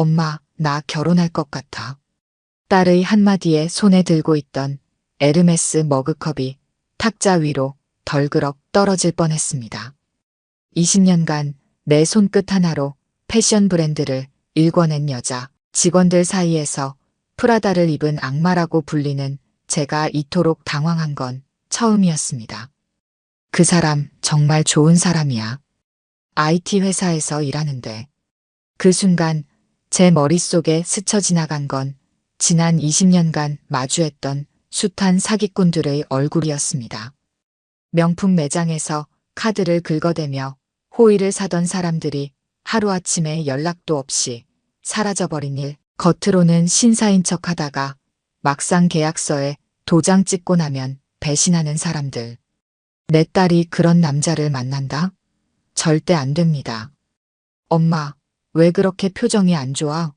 엄마, 나 결혼할 것 같아. 딸의 한마디에 손에 들고 있던 에르메스 머그컵이 탁자 위로 덜그럭 떨어질 뻔했습니다. 20년간 내 손끝 하나로 패션 브랜드를 일궈낸 여자, 직원들 사이에서 프라다를 입은 악마라고 불리는 제가 이토록 당황한 건 처음이었습니다. 그 사람 정말 좋은 사람이야. IT 회사에서 일하는데. 그 순간 제 머릿속에 스쳐 지나간 건 지난 20년간 마주했던 숱한 사기꾼들의 얼굴이었습니다. 명품 매장에서 카드를 긁어대며 호의를 사던 사람들이 하루아침에 연락도 없이 사라져버린 일, 겉으로는 신사인 척 하다가 막상 계약서에 도장 찍고 나면 배신하는 사람들. 내 딸이 그런 남자를 만난다? 절대 안 됩니다. 엄마, 왜 그렇게 표정이 안 좋아?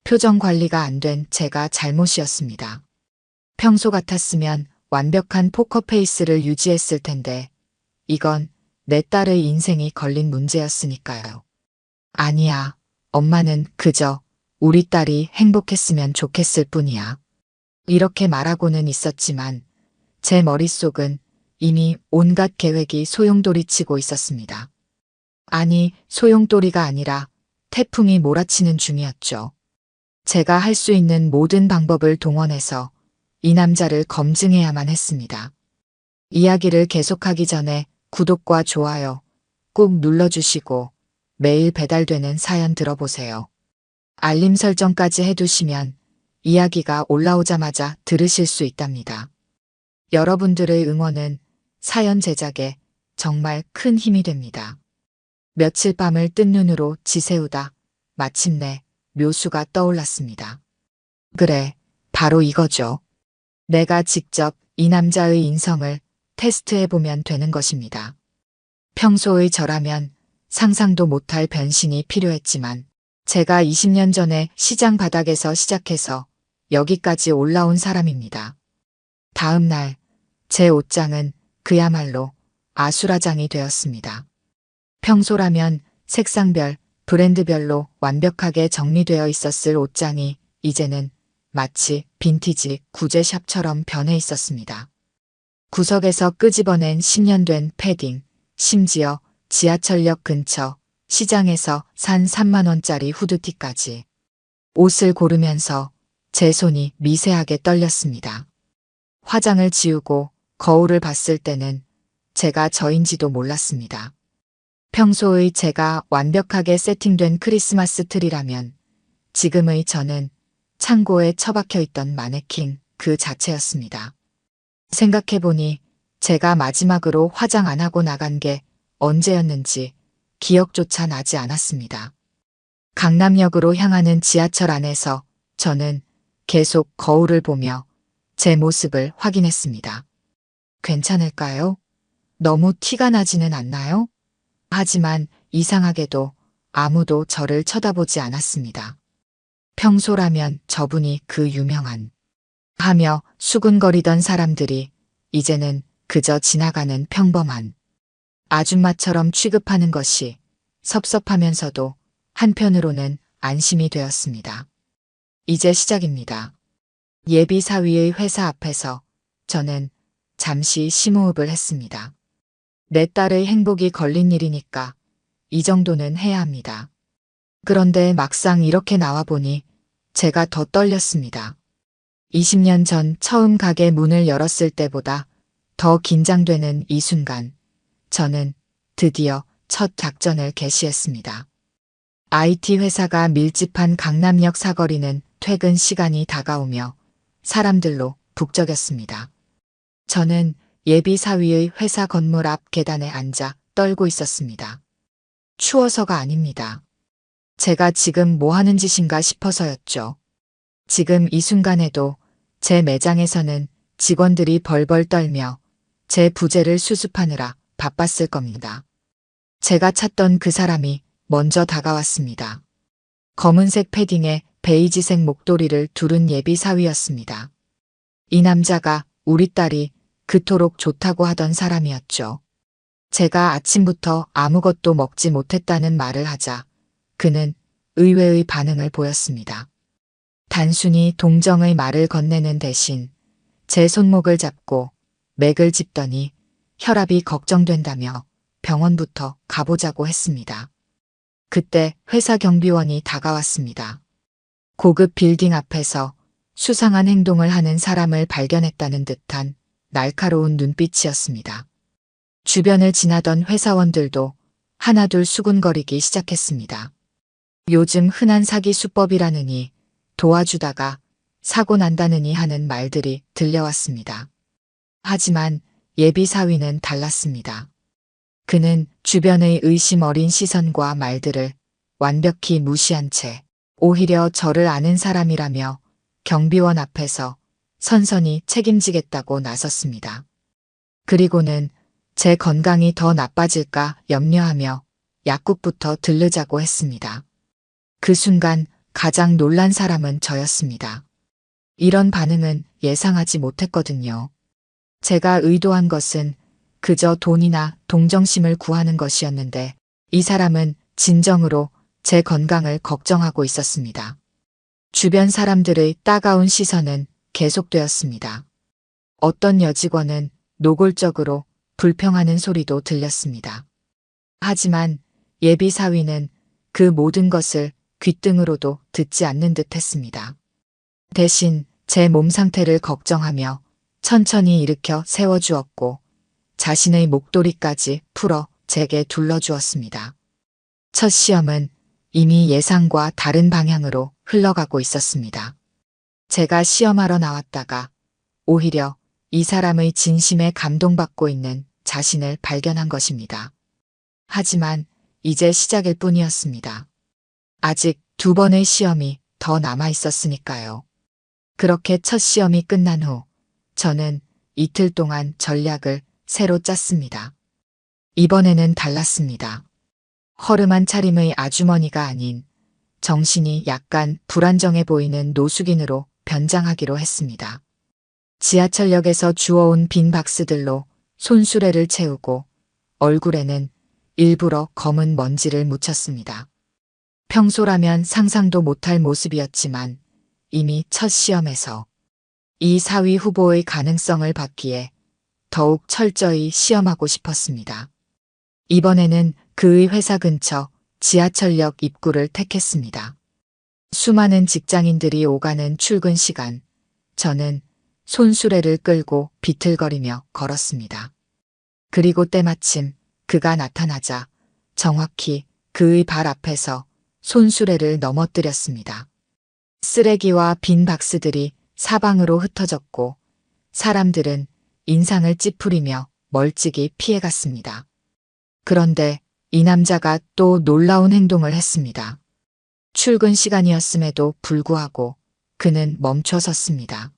표정 관리가 안 된 제가 잘못이었습니다. 평소 같았으면 완벽한 포커페이스를 유지했을 텐데 이건 내 딸의 인생이 걸린 문제였으니까요. 아니야, 엄마는 그저 우리 딸이 행복했으면 좋겠을 뿐이야. 이렇게 말하고는 있었지만 제 머릿속은 이미 온갖 계획이 소용돌이치고 있었습니다. 아니, 소용돌이가 아니라 태풍이 몰아치는 중이었죠. 제가 할 수 있는 모든 방법을 동원해서 이 남자를 검증해야만 했습니다. 이야기를 계속하기 전에 구독과 좋아요 꾹 눌러주시고 매일 배달되는 사연 들어보세요. 알림 설정까지 해두시면 이야기가 올라오자마자 들으실 수 있답니다. 여러분들의 응원은 사연 제작에 정말 큰 힘이 됩니다. 며칠 밤을 뜬 눈으로 지새우다 마침내 묘수가 떠올랐습니다. 그래, 바로 이거죠. 내가 직접 이 남자의 인성을 테스트해보면 되는 것입니다. 평소의 저라면 상상도 못할 변신이 필요했지만 제가 20년 전에 시장 바닥에서 시작해서 여기까지 올라온 사람입니다. 다음 날 제 옷장은 그야말로 아수라장이 되었습니다. 평소라면 색상별, 브랜드별로 완벽하게 정리되어 있었을 옷장이 이제는 마치 빈티지 구제샵처럼 변해 있었습니다. 구석에서 끄집어낸 10년 된 패딩, 심지어 지하철역 근처 시장에서 산 3만 원짜리 후드티까지. 옷을 고르면서 제 손이 미세하게 떨렸습니다. 화장을 지우고 거울을 봤을 때는 제가 저인지도 몰랐습니다. 평소의 제가 완벽하게 세팅된 크리스마스 트리라면 지금의 저는 창고에 처박혀 있던 마네킹 그 자체였습니다. 생각해보니 제가 마지막으로 화장 안 하고 나간 게 언제였는지 기억조차 나지 않았습니다. 강남역으로 향하는 지하철 안에서 저는 계속 거울을 보며 제 모습을 확인했습니다. 괜찮을까요? 너무 티가 나지는 않나요? 하지만 이상하게도 아무도 저를 쳐다보지 않았습니다. 평소라면 저분이 그 유명한 하며 수군거리던 사람들이 이제는 그저 지나가는 평범한 아줌마처럼 취급하는 것이 섭섭하면서도 한편으로는 안심이 되었습니다. 이제 시작입니다. 예비 사위의 회사 앞에서 저는 잠시 심호흡을 했습니다. 내 딸의 행복이 걸린 일이니까 이 정도는 해야 합니다. 그런데 막상 이렇게 나와보니 제가 더 떨렸습니다. 20년 전 처음 가게 문을 열었을 때보다 더 긴장되는 이 순간, 저는 드디어 첫 작전을 개시했습니다. IT 회사가 밀집한 강남역 사거리는 퇴근 시간이 다가오며 사람들로 북적였습니다. 저는 예비 사위의 회사 건물 앞 계단에 앉아 떨고 있었습니다. 추워서가 아닙니다. 제가 지금 뭐 하는 짓인가 싶어서였죠. 지금 이 순간에도 제 매장에서는 직원들이 벌벌 떨며 제 부재를 수습하느라 바빴을 겁니다. 제가 찾던 그 사람이 먼저 다가왔습니다. 검은색 패딩에 베이지색 목도리를 두른 예비 사위였습니다. 이 남자가 우리 딸이 그토록 좋다고 하던 사람이었죠. 제가 아침부터 아무것도 먹지 못했다는 말을 하자 그는 의외의 반응을 보였습니다. 단순히 동정의 말을 건네는 대신 제 손목을 잡고 맥을 짚더니 혈압이 걱정된다며 병원부터 가보자고 했습니다. 그때 회사 경비원이 다가왔습니다. 고급 빌딩 앞에서 수상한 행동을 하는 사람을 발견했다는 듯한 날카로운 눈빛이었습니다. 주변을 지나던 회사원들도 하나둘 수군거리기 시작했습니다. 요즘 흔한 사기 수법이라느니 도와주다가 사고 난다느니 하는 말들이 들려왔습니다. 하지만 예비 사위는 달랐습니다. 그는 주변의 의심 어린 시선과 말들을 완벽히 무시한 채 오히려 저를 아는 사람이라며 경비원 앞에서 선선히 책임지겠다고 나섰습니다. 그리고는 제 건강이 더 나빠질까 염려하며 약국부터 들르자고 했습니다. 그 순간 가장 놀란 사람은 저였습니다. 이런 반응은 예상하지 못했거든요. 제가 의도한 것은 그저 돈이나 동정심을 구하는 것이었는데 이 사람은 진정으로 제 건강을 걱정하고 있었습니다. 주변 사람들의 따가운 시선은 계속되었습니다. 어떤 여직원은 노골적으로 불평하는 소리도 들렸습니다. 하지만 예비 사위는 그 모든 것을 귓등으로도 듣지 않는 듯 했습니다. 대신 제 몸 상태를 걱정하며 천천히 일으켜 세워주었고 자신의 목도리까지 풀어 제게 둘러주었습니다. 첫 시험은 이미 예상과 다른 방향으로 흘러가고 있었습니다. 제가 시험하러 나왔다가 오히려 이 사람의 진심에 감동받고 있는 자신을 발견한 것입니다. 하지만 이제 시작일 뿐이었습니다. 아직 2번의 시험이 더 남아 있었으니까요. 그렇게 첫 시험이 끝난 후 저는 이틀 동안 전략을 새로 짰습니다. 이번에는 달랐습니다. 허름한 차림의 아주머니가 아닌 정신이 약간 불안정해 보이는 노숙인으로 변장하기로 했습니다. 지하철역에서 주워온 빈 박스들로 손수레를 채우고 얼굴에는 일부러 검은 먼지를 묻혔습니다. 평소라면 상상도 못할 모습이었지만 이미 첫 시험에서 이 사위 후보의 가능성을 받기에 더욱 철저히 시험하고 싶었습니다. 이번에는 그의 회사 근처 지하철역 입구를 택했습니다. 수많은 직장인들이 오가는 출근 시간, 저는 손수레를 끌고 비틀거리며 걸었습니다. 그리고 때마침 그가 나타나자 정확히 그의 발 앞에서 손수레를 넘어뜨렸습니다. 쓰레기와 빈 박스들이 사방으로 흩어졌고 사람들은 인상을 찌푸리며 멀찍이 피해갔습니다. 그런데 이 남자가 또 놀라운 행동을 했습니다. 출근 시간이었음에도 불구하고 그는 멈춰 섰습니다.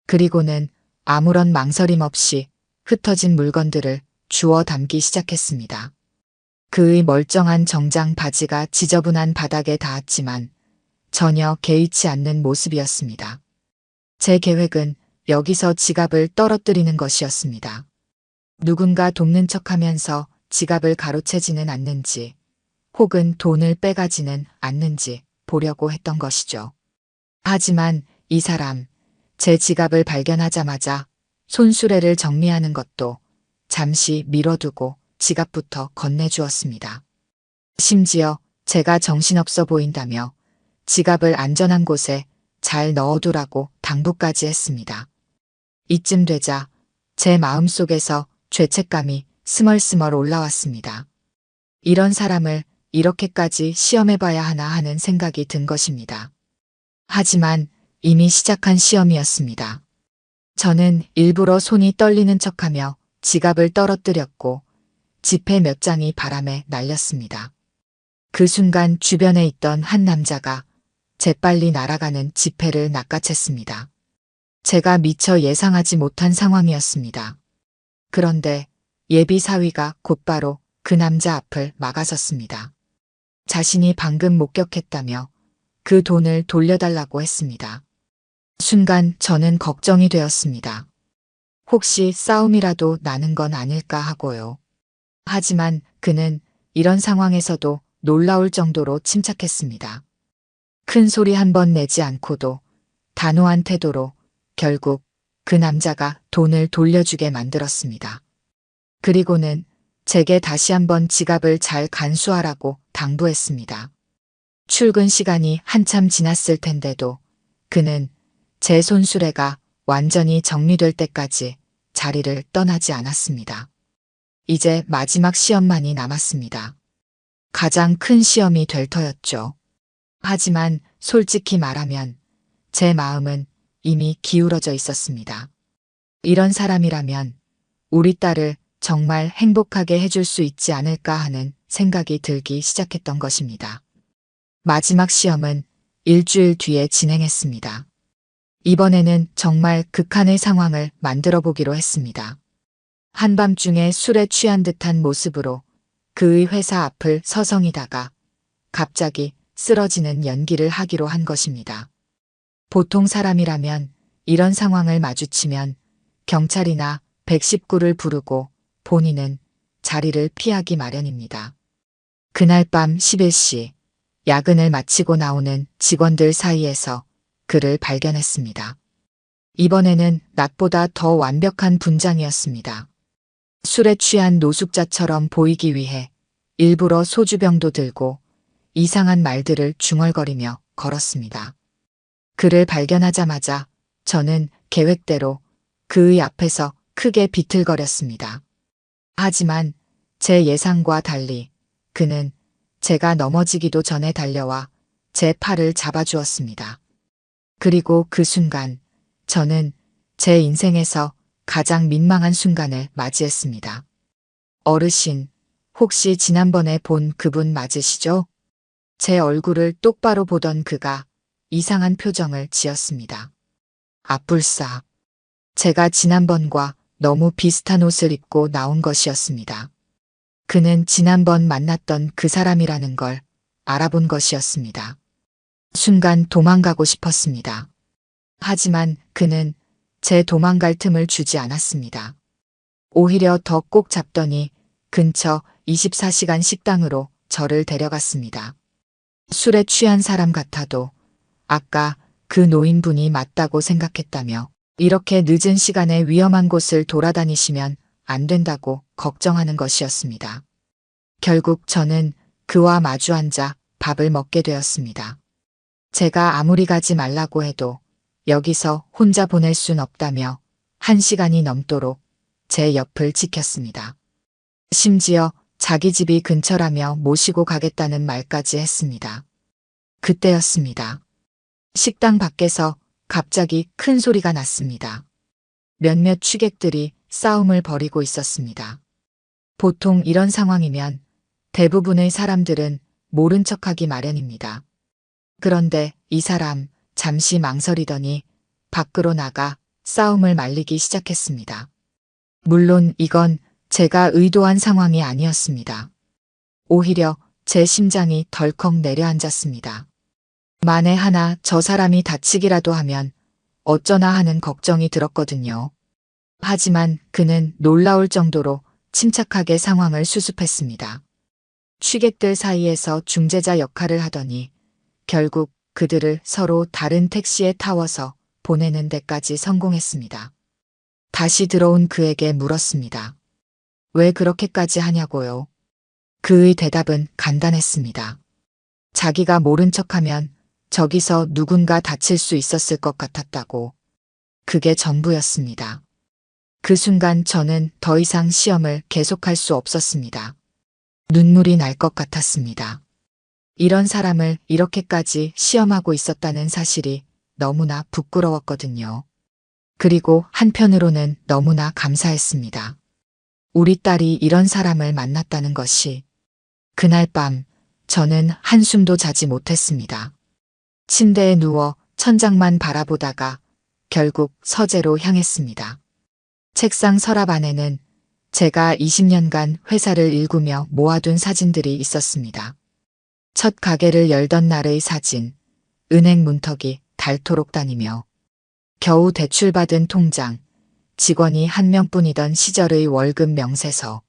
그리고는 아무런 망설임 없이 흩어진 물건들을 주워 담기 시작했습니다. 그의 멀쩡한 정장 바지가 지저분한 바닥에 닿았지만 전혀 개의치 않는 모습이었습니다. 제 계획은 여기서 지갑을 떨어뜨리는 것이었습니다. 누군가 돕는 척하면서 지갑을 가로채지는 않는지 혹은 돈을 빼가지는 않는지 보려고 했던 것이죠. 하지만 이 사람, 제 지갑을 발견하자마자 손수레를 정리하는 것도 잠시 미뤄두고 지갑부터 건네주었습니다. 심지어 제가 정신없어 보인다며 지갑을 안전한 곳에 잘 넣어두라고 당부까지 했습니다. 이쯤 되자 제 마음속에서 죄책감이 스멀스멀 올라왔습니다. 이런 사람을 이렇게까지 시험해봐야 하나 하는 생각이 든 것입니다. 하지만 이미 시작한 시험이었습니다. 저는 일부러 손이 떨리는 척하며 지갑을 떨어뜨렸고 지폐 몇 장이 바람에 날렸습니다. 그 순간 주변에 있던 한 남자가 재빨리 날아가는 지폐를 낚아챘습니다. 제가 미처 예상하지 못한 상황이었습니다. 그런데 예비 사위가 곧바로 그 남자 앞을 막아섰습니다. 자신이 방금 목격했다며 그 돈을 돌려달라고 했습니다. 순간 저는 걱정이 되었습니다. 혹시 싸움이라도 나는 건 아닐까 하고요. 하지만 그는 이런 상황에서도 놀라울 정도로 침착했습니다. 큰 소리 한 번 내지 않고도 단호한 태도로 결국 그 남자가 돈을 돌려주게 만들었습니다. 그리고는 제게 다시 한번 지갑을 잘 간수하라고 당부했습니다. 출근 시간이 한참 지났을 텐데도 그는 제 손수레가 완전히 정리될 때까지 자리를 떠나지 않았습니다. 이제 마지막 시험만이 남았습니다. 가장 큰 시험이 될 터였죠. 하지만 솔직히 말하면 제 마음은 이미 기울어져 있었습니다. 이런 사람이라면 우리 딸을 정말 행복하게 해줄 수 있지 않을까 하는 생각이 들기 시작했던 것입니다. 마지막 시험은 일주일 뒤에 진행했습니다. 이번에는 정말 극한의 상황을 만들어 보기로 했습니다. 한밤중에 술에 취한 듯한 모습으로 그의 회사 앞을 서성이다가 갑자기 쓰러지는 연기를 하기로 한 것입니다. 보통 사람이라면 이런 상황을 마주치면 경찰이나 119를 부르고 본인은 자리를 피하기 마련입니다. 그날 밤 11시 야근을 마치고 나오는 직원들 사이에서 그를 발견했습니다. 이번에는 낮보다 더 완벽한 분장이었습니다. 술에 취한 노숙자처럼 보이기 위해 일부러 소주병도 들고 이상한 말들을 중얼거리며 걸었습니다. 그를 발견하자마자 저는 계획대로 그의 앞에서 크게 비틀거렸습니다. 하지만 제 예상과 달리 그는 제가 넘어지기도 전에 달려와 제 팔을 잡아주었습니다. 그리고 그 순간 저는 제 인생에서 가장 민망한 순간을 맞이했습니다. 어르신, 혹시 지난번에 본 그분 맞으시죠? 제 얼굴을 똑바로 보던 그가 이상한 표정을 지었습니다. 앞불싸. 제가 지난번과 너무 비슷한 옷을 입고 나온 것이었습니다. 그는 지난번 만났던 그 사람이라는 걸 알아본 것이었습니다. 순간 도망가고 싶었습니다. 하지만 그는 제 도망갈 틈을 주지 않았습니다. 오히려 더 꼭 잡더니 근처 24시간 식당으로 저를 데려갔습니다. 술에 취한 사람 같아도 아까 그 노인분이 맞다고 생각했다며 이렇게 늦은 시간에 위험한 곳을 돌아다니시면 안 된다고 걱정하는 것이었습니다. 결국 저는 그와 마주 앉아 밥을 먹게 되었습니다. 제가 아무리 가지 말라고 해도 여기서 혼자 보낼 순 없다며 1시간이 넘도록 제 옆을 지켰습니다. 심지어 자기 집이 근처라며 모시고 가겠다는 말까지 했습니다. 그때였습니다. 식당 밖에서 갑자기 큰 소리가 났습니다. 몇몇 취객들이 싸움을 벌이고 있었습니다. 보통 이런 상황이면 대부분의 사람들은 모른 척하기 마련입니다. 그런데 이 사람 잠시 망설이더니 밖으로 나가 싸움을 말리기 시작했습니다. 물론 이건 제가 의도한 상황이 아니었습니다. 오히려 제 심장이 덜컥 내려앉았습니다. 만에 하나 저 사람이 다치기라도 하면 어쩌나 하는 걱정이 들었거든요. 하지만 그는 놀라울 정도로 침착하게 상황을 수습했습니다. 취객들 사이에서 중재자 역할을 하더니 결국 그들을 서로 다른 택시에 타워서 보내는 데까지 성공했습니다. 다시 들어온 그에게 물었습니다. 왜 그렇게까지 하냐고요? 그의 대답은 간단했습니다. 자기가 모른 척하면 저기서 누군가 다칠 수 있었을 것 같았다고. 그게 전부였습니다. 그 순간 저는 더 이상 시험을 계속할 수 없었습니다. 눈물이 날 것 같았습니다. 이런 사람을 이렇게까지 시험하고 있었다는 사실이 너무나 부끄러웠거든요. 그리고 한편으로는 너무나 감사했습니다. 우리 딸이 이런 사람을 만났다는 것이. 그날 밤 저는 한숨도 자지 못했습니다. 침대에 누워 천장만 바라보다가 결국 서재로 향했습니다. 책상 서랍 안에는 제가 20년간 회사를 일구며 모아둔 사진들이 있었습니다. 첫 가게를 열던 날의 사진, 은행 문턱이 닳도록 다니며 겨우 대출받은 통장, 직원이 한 명뿐이던 시절의 월급 명세서,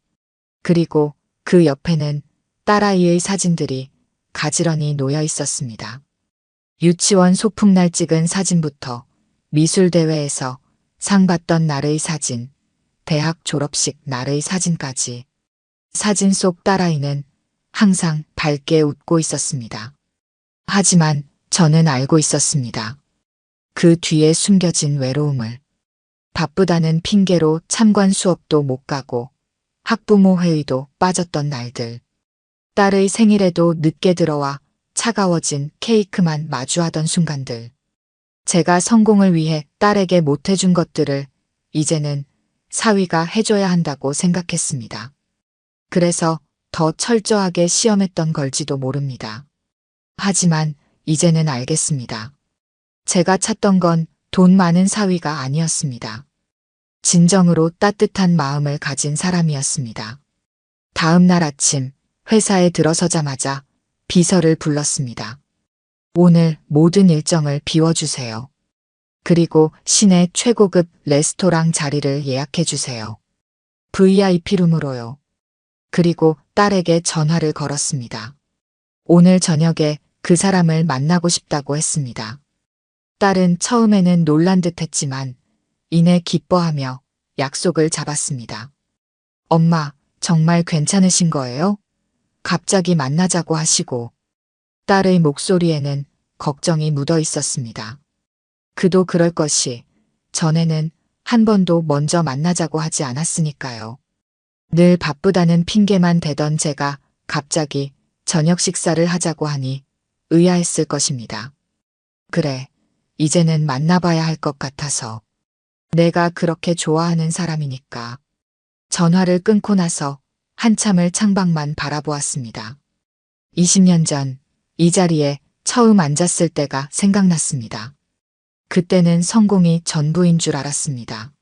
그리고 그 옆에는 딸아이의 사진들이 가지런히 놓여 있었습니다. 유치원 소풍날 찍은 사진부터 미술대회에서 상 받던 날의 사진, 대학 졸업식 날의 사진까지 사진 속 딸아이는 항상 밝게 웃고 있었습니다. 하지만 저는 알고 있었습니다. 그 뒤에 숨겨진 외로움을. 바쁘다는 핑계로 참관 수업도 못 가고 학부모 회의도 빠졌던 날들. 딸의 생일에도 늦게 들어와 차가워진 케이크만 마주하던 순간들. 제가 성공을 위해 딸에게 못해준 것들을 이제는 사위가 해줘야 한다고 생각했습니다. 그래서 더 철저하게 시험했던 걸지도 모릅니다. 하지만 이제는 알겠습니다. 제가 찾던 건 돈 많은 사위가 아니었습니다. 진정으로 따뜻한 마음을 가진 사람이었습니다. 다음 날 아침 회사에 들어서자마자 비서를 불렀습니다. 오늘 모든 일정을 비워주세요. 그리고 시내 최고급 레스토랑 자리를 예약해주세요. VIP룸으로요. 그리고 딸에게 전화를 걸었습니다. 오늘 저녁에 그 사람을 만나고 싶다고 했습니다. 딸은 처음에는 놀란 듯 했지만 이내 기뻐하며 약속을 잡았습니다. 엄마, 정말 괜찮으신 거예요? 갑자기 만나자고 하시고. 딸의 목소리에는 걱정이 묻어 있었습니다. 그도 그럴 것이 전에는 한 번도 먼저 만나자고 하지 않았으니까요. 늘 바쁘다는 핑계만 대던 제가 갑자기 저녁 식사를 하자고 하니 의아했을 것입니다. 그래, 이제는 만나봐야 할 것 같아서. 내가 그렇게 좋아하는 사람이니까. 전화를 끊고 나서 한참을 창밖만 바라보았습니다. 20년 전 이 자리에 처음 앉았을 때가 생각났습니다. 그때는 성공이 전부인 줄 알았습니다.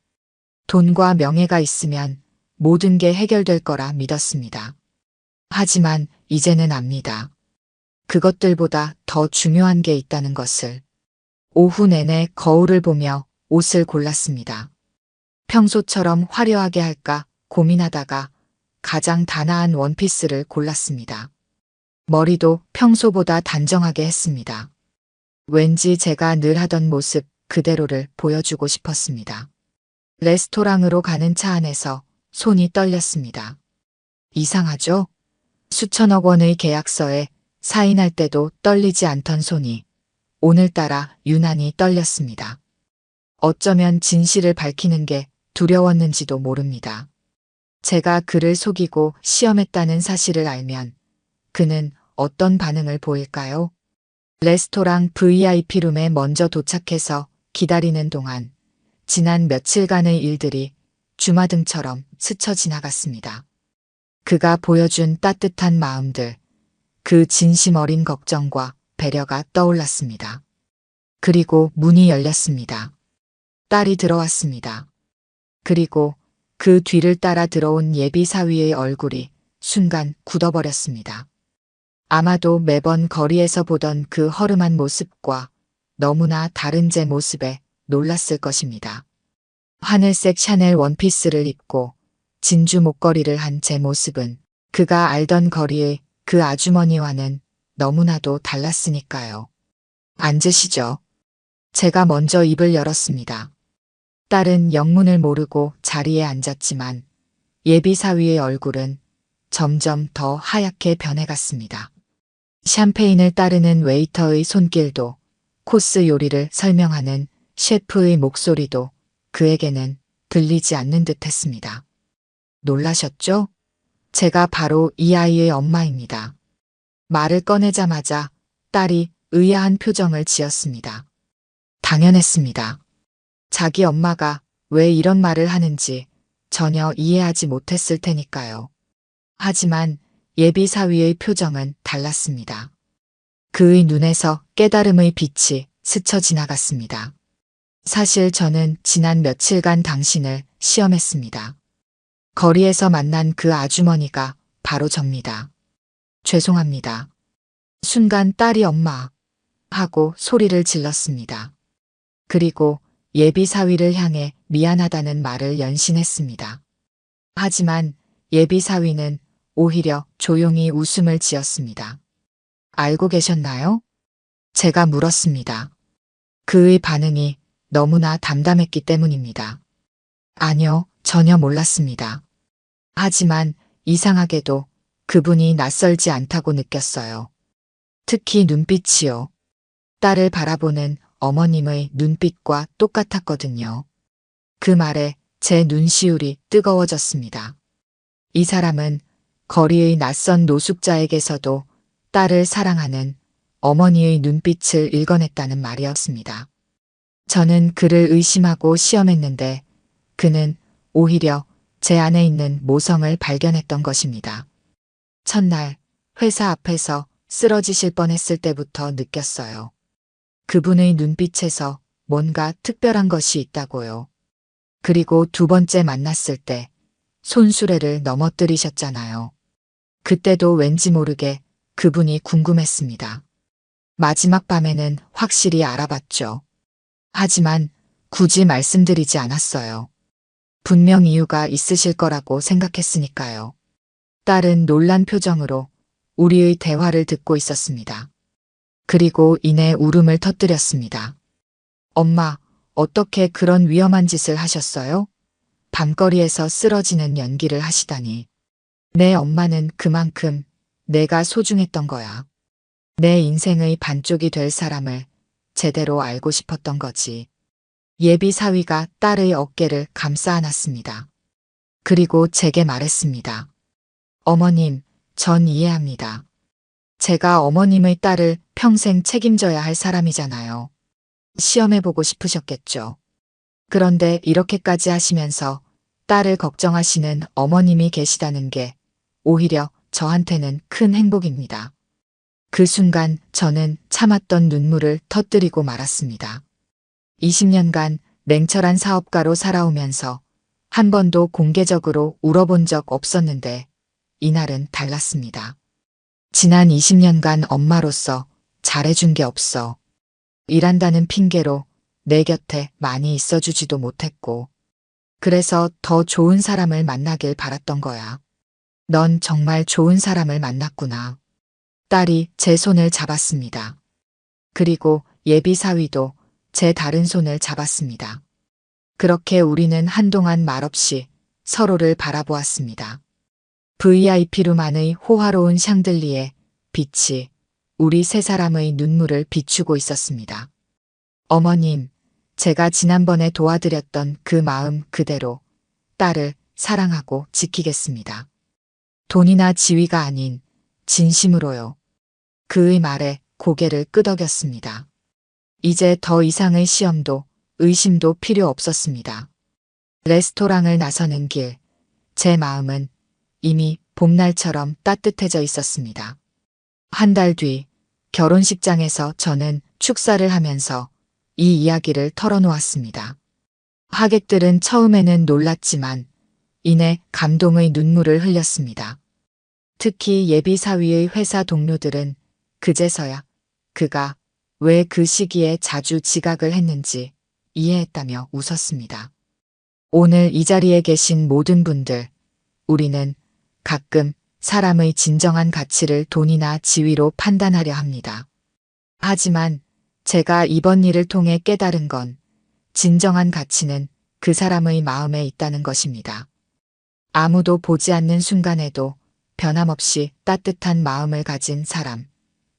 돈과 명예가 있으면 모든 게 해결될 거라 믿었습니다. 하지만 이제는 압니다. 그것들보다 더 중요한 게 있다는 것을. 오후 내내 거울을 보며 옷을 골랐습니다. 평소처럼 화려하게 할까 고민하다가 가장 단아한 원피스를 골랐습니다. 머리도 평소보다 단정하게 했습니다. 왠지 제가 늘 하던 모습 그대로를 보여주고 싶었습니다. 레스토랑으로 가는 차 안에서 손이 떨렸습니다. 이상하죠? 수천억 원의 계약서에 사인할 때도 떨리지 않던 손이 오늘따라 유난히 떨렸습니다. 어쩌면 진실을 밝히는 게 두려웠는지도 모릅니다. 제가 그를 속이고 시험했다는 사실을 알면 그는 어떤 반응을 보일까요? 레스토랑 VIP룸에 먼저 도착해서 기다리는 동안 지난 며칠간의 일들이 주마등처럼 스쳐 지나갔습니다. 그가 보여준 따뜻한 마음들, 그 진심 어린 걱정과 배려가 떠올랐습니다. 그리고 문이 열렸습니다. 딸이 들어왔습니다. 그리고 그 뒤를 따라 들어온 예비 사위의 얼굴이 순간 굳어버렸습니다. 아마도 매번 거리에서 보던 그 허름한 모습과 너무나 다른 제 모습에 놀랐을 것입니다. 하늘색 샤넬 원피스를 입고 진주 목걸이를 한 제 모습은 그가 알던 거리의 그 아주머니와는 너무나도 달랐으니까요. 앉으시죠. 제가 먼저 입을 열었습니다. 딸은 영문을 모르고 자리에 앉았지만 예비 사위의 얼굴은 점점 더 하얗게 변해갔습니다. 샴페인을 따르는 웨이터의 손길도 코스 요리를 설명하는 셰프의 목소리도 그에게는 들리지 않는 듯 했습니다. 놀라셨죠? 제가 바로 이 아이의 엄마입니다. 말을 꺼내자마자 딸이 의아한 표정을 지었습니다. 당연했습니다. 자기 엄마가 왜 이런 말을 하는지 전혀 이해하지 못했을 테니까요. 하지만 예비 사위의 표정은 달랐습니다. 그의 눈에서 깨달음의 빛이 스쳐 지나갔습니다. 사실 저는 지난 며칠간 당신을 시험했습니다. 거리에서 만난 그 아주머니가 바로 접니다. 죄송합니다. 순간 딸이 엄마 하고 소리를 질렀습니다. 그리고 예비 사위를 향해 미안하다는 말을 연신했습니다. 하지만 예비 사위는 오히려 조용히 웃음을 지었습니다. 알고 계셨나요? 제가 물었습니다. 그의 반응이 너무나 담담했기 때문입니다. 아니요, 전혀 몰랐습니다. 하지만 이상하게도 그분이 낯설지 않다고 느꼈어요. 특히 눈빛이요. 딸을 바라보는 어머님의 눈빛과 똑같았거든요. 그 말에 제 눈시울이 뜨거워졌습니다. 이 사람은 거리의 낯선 노숙자에게서도 딸을 사랑하는 어머니의 눈빛을 읽어냈다는 말이었습니다. 저는 그를 의심하고 시험했는데 그는 오히려 제 안에 있는 모성을 발견했던 것입니다. 첫날 회사 앞에서 쓰러지실 뻔했을 때부터 느꼈어요. 그분의 눈빛에서 뭔가 특별한 것이 있다고요. 그리고 두 번째 만났을 때 손수레를 넘어뜨리셨잖아요. 그때도 왠지 모르게 그분이 궁금했습니다. 마지막 밤에는 확실히 알아봤죠. 하지만 굳이 말씀드리지 않았어요. 분명 이유가 있으실 거라고 생각했으니까요. 딸은 놀란 표정으로 우리의 대화를 듣고 있었습니다. 그리고 이내 울음을 터뜨렸습니다. 엄마, 어떻게 그런 위험한 짓을 하셨어요? 밤거리에서 쓰러지는 연기를 하시다니. 내 엄마는 그만큼 내가 소중했던 거야. 내 인생의 반쪽이 될 사람을 제대로 알고 싶었던 거지. 예비 사위가 딸의 어깨를 감싸 안았습니다. 그리고 제게 말했습니다. 어머님, 전 이해합니다. 제가 어머님의 딸을 평생 책임져야 할 사람이잖아요. 시험해보고 싶으셨겠죠. 그런데 이렇게까지 하시면서 딸을 걱정하시는 어머님이 계시다는 게 오히려 저한테는 큰 행복입니다. 그 순간 저는 참았던 눈물을 터뜨리고 말았습니다. 20년간 냉철한 사업가로 살아오면서 한 번도 공개적으로 울어본 적 없었는데 이날은 달랐습니다. 지난 20년간 엄마로서 잘해준 게 없어. 일한다는 핑계로 내 곁에 많이 있어주지도 못했고, 그래서 더 좋은 사람을 만나길 바랐던 거야. 넌 정말 좋은 사람을 만났구나. 딸이 제 손을 잡았습니다. 그리고 예비 사위도 제 다른 손을 잡았습니다. 그렇게 우리는 한동안 말없이 서로를 바라보았습니다. VIP룸 안의 호화로운 샹들리에 빛이 우리 세 사람의 눈물을 비추고 있었습니다. 어머님, 제가 지난번에 도와드렸던 그 마음 그대로 딸을 사랑하고 지키겠습니다. 돈이나 지위가 아닌 진심으로요. 그의 말에 고개를 끄덕였습니다. 이제 더 이상의 시험도 의심도 필요 없었습니다. 레스토랑을 나서는 길, 제 마음은 이미 봄날처럼 따뜻해져 있었습니다. 한 달 뒤 결혼식장에서 저는 축사를 하면서 이 이야기를 털어놓았습니다. 하객들은 처음에는 놀랐지만 이내 감동의 눈물을 흘렸습니다. 특히 예비 사위의 회사 동료들은 그제서야 그가 왜 그 시기에 자주 지각을 했는지 이해했다며 웃었습니다. 오늘 이 자리에 계신 모든 분들, 우리는 가끔 사람의 진정한 가치를 돈이나 지위로 판단하려 합니다. 하지만 제가 이번 일을 통해 깨달은 건 진정한 가치는 그 사람의 마음에 있다는 것입니다. 아무도 보지 않는 순간에도 변함없이 따뜻한 마음을 가진 사람,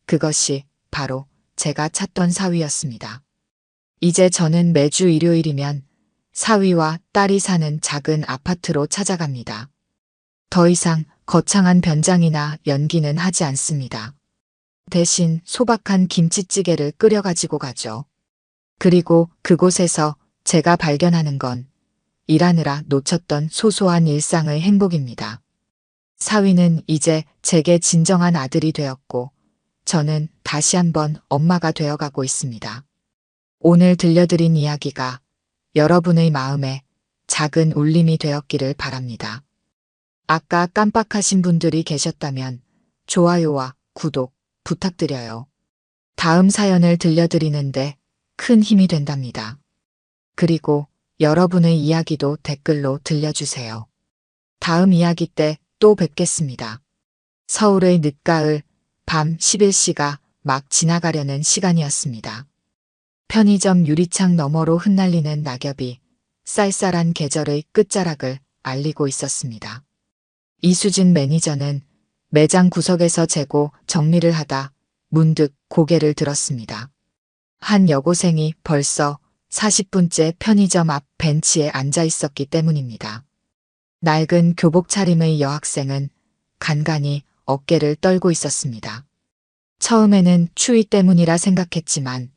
그것이 바로 제가 찾던 사위였습니다. 이제 저는 매주 일요일이면 사위와 딸이 사는 작은 아파트로 찾아갑니다. 더 이상 거창한 변장이나 연기는 하지 않습니다. 대신 소박한 김치찌개를 끓여가지고 가죠. 그리고 그곳에서 제가 발견하는 건 일하느라 놓쳤던 소소한 일상의 행복입니다. 사위는 이제 제게 진정한 아들이 되었고 저는 다시 한번 엄마가 되어가고 있습니다. 오늘 들려드린 이야기가 여러분의 마음에 작은 울림이 되었기를 바랍니다. 아까 깜빡하신 분들이 계셨다면 좋아요와 구독 부탁드려요. 다음 사연을 들려드리는데 큰 힘이 된답니다. 그리고 여러분의 이야기도 댓글로 들려주세요. 다음 이야기 때 또 뵙겠습니다. 서울의 늦가을 밤 11시가 막 지나가려는 시간이었습니다. 편의점 유리창 너머로 흩날리는 낙엽이 쌀쌀한 계절의 끝자락을 알리고 있었습니다. 이수진 매니저는 매장 구석에서 재고 정리를 하다 문득 고개를 들었습니다. 한 여고생이 벌써 40분째 편의점 앞 벤치에 앉아 있었기 때문입니다. 낡은 교복 차림의 여학생은 간간히 어깨를 떨고 있었습니다. 처음에는 추위 때문이라 생각했지만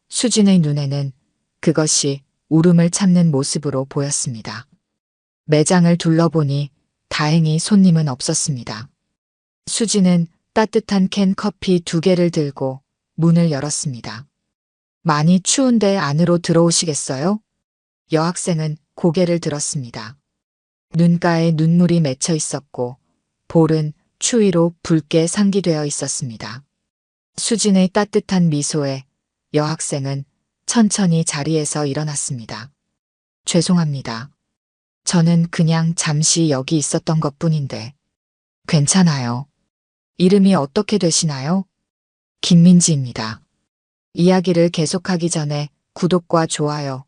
수진의 눈에는 그것이 울음을 참는 모습으로 보였습니다. 매장을 둘러보니 다행히 손님은 없었습니다. 수진은 따뜻한 캔 커피 2개를 들고 문을 열었습니다. 많이 추운데 안으로 들어오시겠어요? 여학생은 고개를 들었습니다. 눈가에 눈물이 맺혀 있었고 볼은 추위로 붉게 상기되어 있었습니다. 수진의 따뜻한 미소에 여학생은 천천히 자리에서 일어났습니다. 죄송합니다. 저는 그냥 잠시 여기 있었던 것뿐인데. 괜찮아요. 이름이 어떻게 되시나요? 김민지입니다. 이야기를 계속하기 전에 구독과 좋아요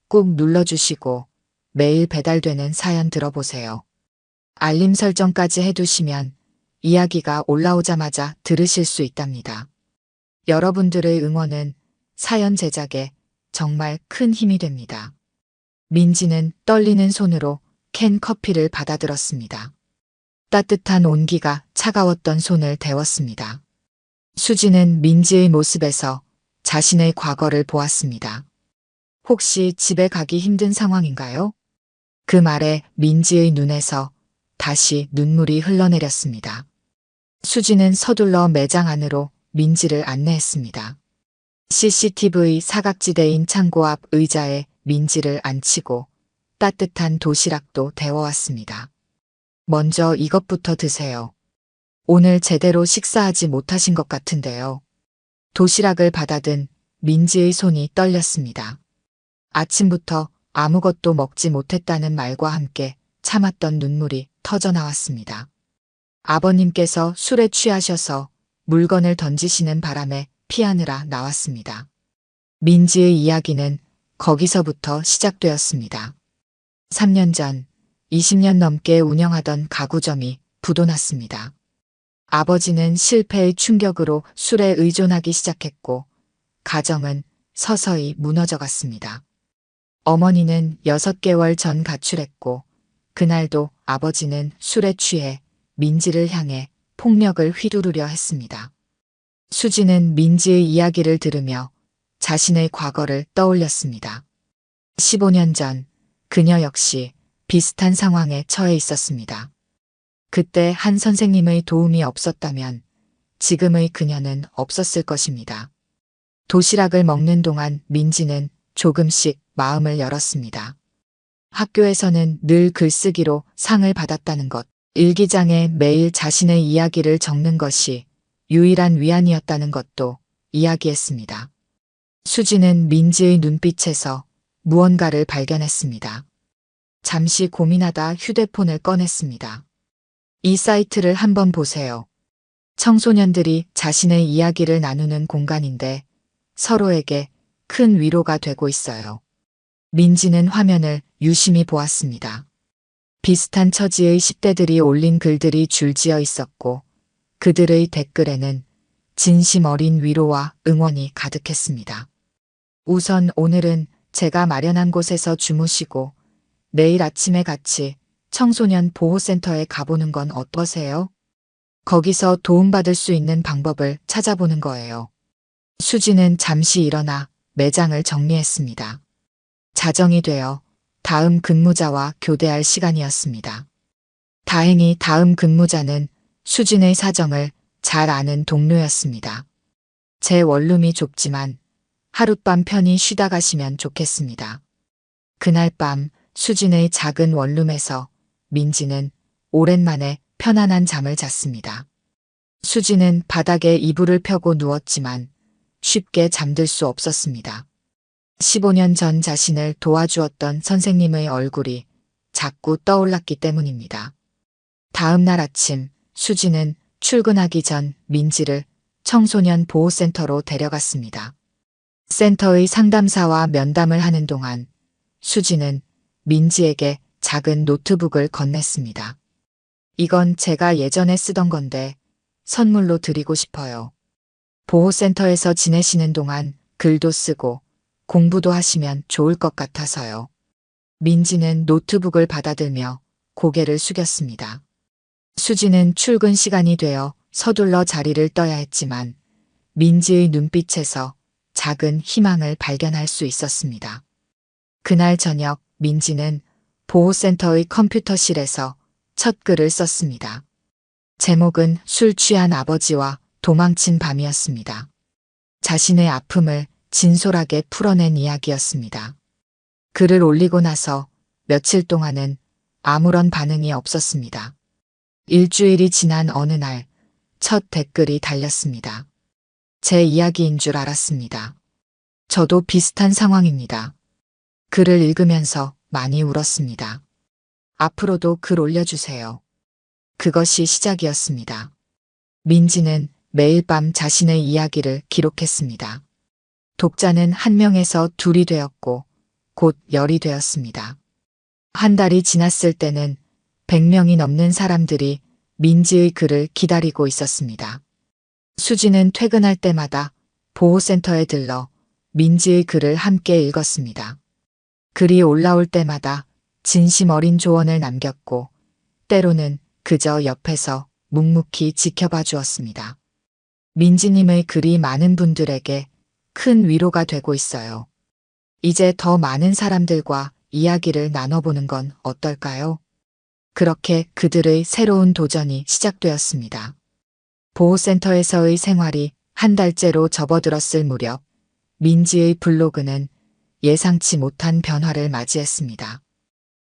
꾹 눌러주시고 매일 배달되는 사연 들어보세요. 알림 설정까지 해두시면 이야기가 올라오자마자 들으실 수 있답니다. 여러분들의 응원은 사연 제작에 정말 큰 힘이 됩니다. 민지는 떨리는 손으로 캔 커피를 받아들었습니다. 따뜻한 온기가 차가웠던 손을 데웠습니다. 수지는 민지의 모습에서 자신의 과거를 보았습니다. 혹시 집에 가기 힘든 상황인가요? 그 말에 민지의 눈에서 다시 눈물이 흘러내렸습니다. 수지는 서둘러 매장 안으로 민지를 안내했습니다. CCTV 사각지대인 창고 앞 의자에 민지를 앉히고 따뜻한 도시락도 데워왔습니다. 먼저 이것부터 드세요. 오늘 제대로 식사하지 못하신 것 같은데요. 도시락을 받아든 민지의 손이 떨렸습니다. 아침부터 아무것도 먹지 못했다는 말과 함께 참았던 눈물이 터져 나왔습니다. 아버님께서 술에 취하셔서 물건을 던지시는 바람에 피하느라 나왔습니다. 민지의 이야기는 거기서부터 시작되었습니다. 3년 전 20년 넘게 운영하던 가구점이 부도났습니다. 아버지는 실패의 충격으로 술에 의존하기 시작했고 가정은 서서히 무너져갔습니다. 어머니는 6개월 전 가출했고 그날도 아버지는 술에 취해 민지를 향해 폭력을 휘두르려 했습니다. 수지는 민지의 이야기를 들으며 자신의 과거를 떠올렸습니다. 15년 전 그녀 역시 비슷한 상황에 처해 있었습니다. 그때 한 선생님의 도움이 없었다면 지금의 그녀는 없었을 것입니다. 도시락을 먹는 동안 민지는 조금씩 마음을 열었습니다. 학교에서는 늘 글쓰기로 상을 받았다는 것, 일기장에 매일 자신의 이야기를 적는 것이 유일한 위안이었다는 것도 이야기했습니다. 수지는 민지의 눈빛에서 무언가를 발견했습니다. 잠시 고민하다 휴대폰을 꺼냈습니다. 이 사이트를 한번 보세요. 청소년들이 자신의 이야기를 나누는 공간인데 서로에게 큰 위로가 되고 있어요. 민지는 화면을 유심히 보았습니다. 비슷한 처지의 10대들이 올린 글들이 줄지어 있었고 그들의 댓글에는 진심 어린 위로와 응원이 가득했습니다. 우선 오늘은 제가 마련한 곳에서 주무시고 내일 아침에 같이 청소년 보호센터에 가보는 건 어떠세요? 거기서 도움받을 수 있는 방법을 찾아보는 거예요. 수지는 잠시 일어나 매장을 정리했습니다. 자정이 되어 다음 근무자와 교대할 시간이었습니다. 다행히 다음 근무자는 수진의 사정을 잘 아는 동료였습니다. 제 원룸이 좁지만 하룻밤 편히 쉬다 가시면 좋겠습니다. 그날 밤 수진의 작은 원룸에서 민지는 오랜만에 편안한 잠을 잤습니다. 수지는 바닥에 이불을 펴고 누웠지만 쉽게 잠들 수 없었습니다. 15년 전 자신을 도와주었던 선생님의 얼굴이 자꾸 떠올랐기 때문입니다. 다음 날 아침 수지는 출근하기 전 민지를 청소년 보호센터로 데려갔습니다. 센터의 상담사와 면담을 하는 동안 수지는 민지에게 작은 노트북을 건넸습니다. 이건 제가 예전에 쓰던 건데 선물로 드리고 싶어요. 보호센터에서 지내시는 동안 글도 쓰고 공부도 하시면 좋을 것 같아서요. 민지는 노트북을 받아들며 고개를 숙였습니다. 수지는 출근 시간이 되어 서둘러 자리를 떠야 했지만 민지의 눈빛에서 작은 희망을 발견할 수 있었습니다. 그날 저녁 민지는 보호센터의 컴퓨터실에서 첫 글을 썼습니다. 제목은 술 취한 아버지와 도망친 밤이었습니다. 자신의 아픔을 진솔하게 풀어낸 이야기였습니다. 글을 올리고 나서 며칠 동안은 아무런 반응이 없었습니다. 일주일이 지난 어느 날 첫 댓글이 달렸습니다. 제 이야기인 줄 알았습니다. 저도 비슷한 상황입니다. 글을 읽으면서 많이 울었습니다. 앞으로도 글 올려주세요. 그것이 시작이었습니다. 민지는 매일 밤 자신의 이야기를 기록했습니다. 독자는 1명에서 2이 되었고 곧 10이 되었습니다. 한 달이 지났을 때는 100명이 넘는 사람들이 민지의 글을 기다리고 있었습니다. 수지는 퇴근할 때마다 보호센터에 들러 민지의 글을 함께 읽었습니다. 글이 올라올 때마다 진심 어린 조언을 남겼고 때로는 그저 옆에서 묵묵히 지켜봐 주었습니다. 민지님의 글이 많은 분들에게 큰 위로가 되고 있어요. 이제 더 많은 사람들과 이야기를 나눠보는 건 어떨까요? 그렇게 그들의 새로운 도전이 시작되었습니다. 보호센터에서의 생활이 한 달째로 접어들었을 무렵 민지의 블로그는 예상치 못한 변화를 맞이했습니다.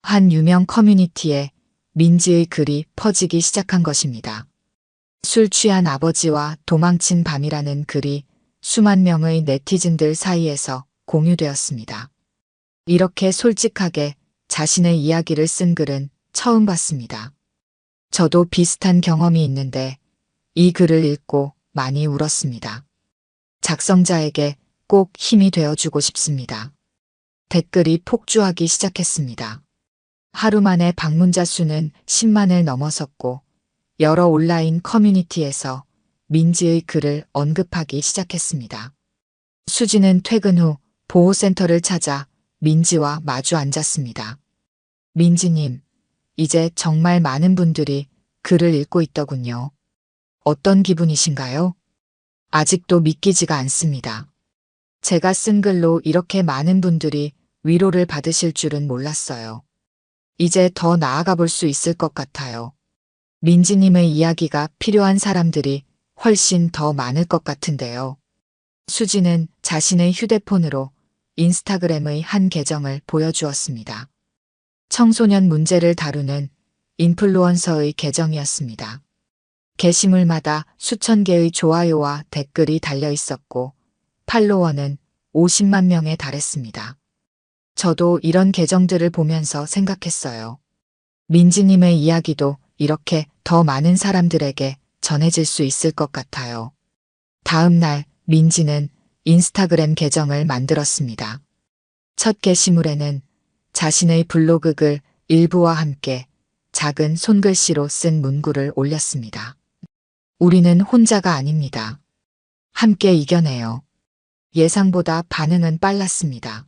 한 유명 커뮤니티에 민지의 글이 퍼지기 시작한 것입니다. 술 취한 아버지와 도망친 밤이라는 글이 수만 명의 네티즌들 사이에서 공유되었습니다. 이렇게 솔직하게 자신의 이야기를 쓴 글은 처음 봤습니다. 저도 비슷한 경험이 있는데 이 글을 읽고 많이 울었습니다. 작성자에게 꼭 힘이 되어주고 싶습니다. 댓글이 폭주하기 시작했습니다. 하루 만에 방문자 수는 10만을 넘어섰고 여러 온라인 커뮤니티에서 민지의 글을 언급하기 시작했습니다. 수지는 퇴근 후 보호센터를 찾아 민지와 마주 앉았습니다. 민지님, 이제 정말 많은 분들이 글을 읽고 있더군요. 어떤 기분이신가요? 아직도 믿기지가 않습니다. 제가 쓴 글로 이렇게 많은 분들이 위로를 받으실 줄은 몰랐어요. 이제 더 나아가 볼 수 있을 것 같아요. 민지님의 이야기가 필요한 사람들이 훨씬 더 많을 것 같은데요. 수지는 자신의 휴대폰으로 인스타그램의 한 계정을 보여주었습니다. 청소년 문제를 다루는 인플루언서의 계정이었습니다. 게시물마다 수천 개의 좋아요와 댓글이 달려 있었고 팔로워는 50만 명에 달했습니다. 저도 이런 계정들을 보면서 생각했어요. 민지님의 이야기도 이렇게 더 많은 사람들에게 전해질 수 있을 것 같아요. 다음 날 민지는 인스타그램 계정을 만들었습니다. 첫 게시물에는 자신의 블로그 글 일부와 함께 작은 손글씨로 쓴 문구를 올렸습니다. 우리는 혼자가 아닙니다. 함께 이겨내요. 예상보다 반응은 빨랐습니다.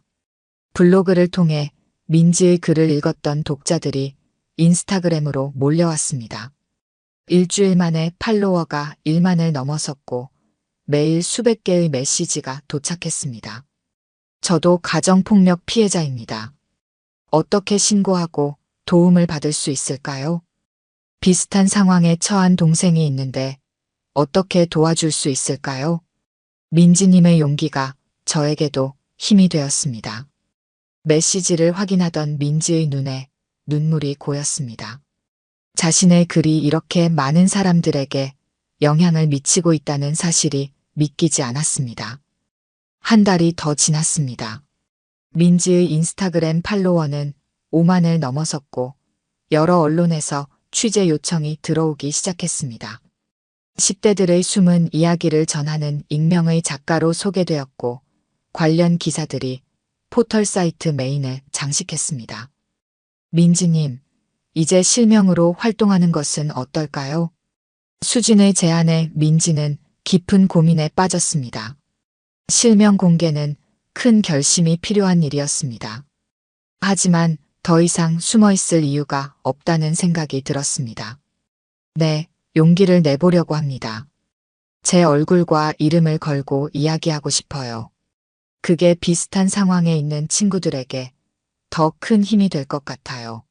블로그를 통해 민지의 글을 읽었던 독자들이 인스타그램으로 몰려왔습니다. 일주일 만에 팔로워가 1만을 넘어섰고 매일 수백 개의 메시지가 도착했습니다. 저도 가정폭력 피해자입니다. 어떻게 신고하고 도움을 받을 수 있을까요? 비슷한 상황에 처한 동생이 있는데 어떻게 도와줄 수 있을까요? 민지님의 용기가 저에게도 힘이 되었습니다. 메시지를 확인하던 민지의 눈에 눈물이 고였습니다. 자신의 글이 이렇게 많은 사람들에게 영향을 미치고 있다는 사실이 믿기지 않았습니다. 한 달이 더 지났습니다. 민지의 인스타그램 팔로워는 5만을 넘어섰고 여러 언론에서 취재 요청이 들어오기 시작했습니다. 10대들의 숨은 이야기를 전하는 익명의 작가로 소개되었고 관련 기사들이 포털 사이트 메인을 장식했습니다. 민지님, 이제 실명으로 활동하는 것은 어떨까요? 수진의 제안에 민지는 깊은 고민에 빠졌습니다. 실명 공개는 큰 결심이 필요한 일이었습니다. 하지만 더 이상 숨어 있을 이유가 없다는 생각이 들었습니다. 네, 용기를 내보려고 합니다. 제 얼굴과 이름을 걸고 이야기하고 싶어요. 그게 비슷한 상황에 있는 친구들에게 더 큰 힘이 될 것 같아요.